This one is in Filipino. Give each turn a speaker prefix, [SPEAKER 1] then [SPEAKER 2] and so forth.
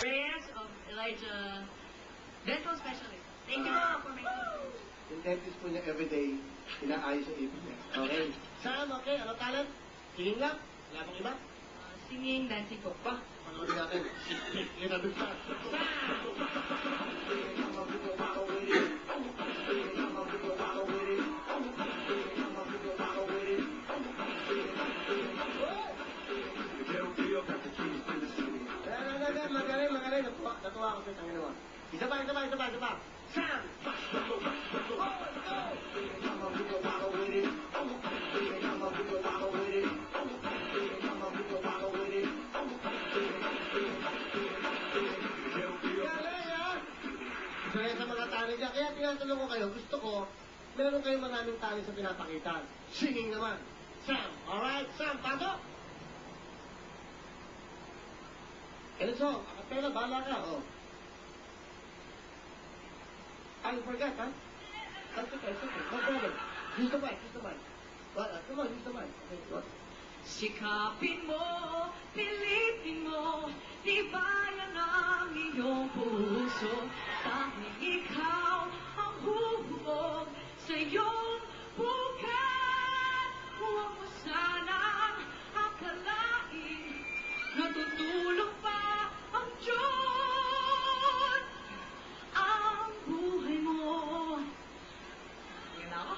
[SPEAKER 1] Prayers of Elijah, dental specialist. Thank you for making.
[SPEAKER 2] Yung dentist po niya everyday, inaayos ang ipin niya. Okay. Sam, okay. Ano talent? Singing lang? Wala bang iba?
[SPEAKER 1] Singing, dancing po.
[SPEAKER 2] Ba? Panoodin natin. Yan ang bigla. Magaling, magaling. Natuwa ako sa tangin naman. Isa pa. Sam! Kaya sa mga tali niya, kaya tinatanong ko kayo, gusto ko, meron kayong maraming tali sa pinapakita. Singing naman. Sam, alright? Sam, pasok! Enzo, akapela, bahala ka, oh. I forgot, huh? That's okay. No problem. Use the mic. Well, come on, use the mic. Okay, what?
[SPEAKER 1] Sikapin mo, pilitin mo, tibayan ang iyong puso. Dahil ikaw ang hubog sa iyong bukat. Huwag mo sanang akalain, natutulog pa ang Diyos. Ang buhay mo. Yan ako.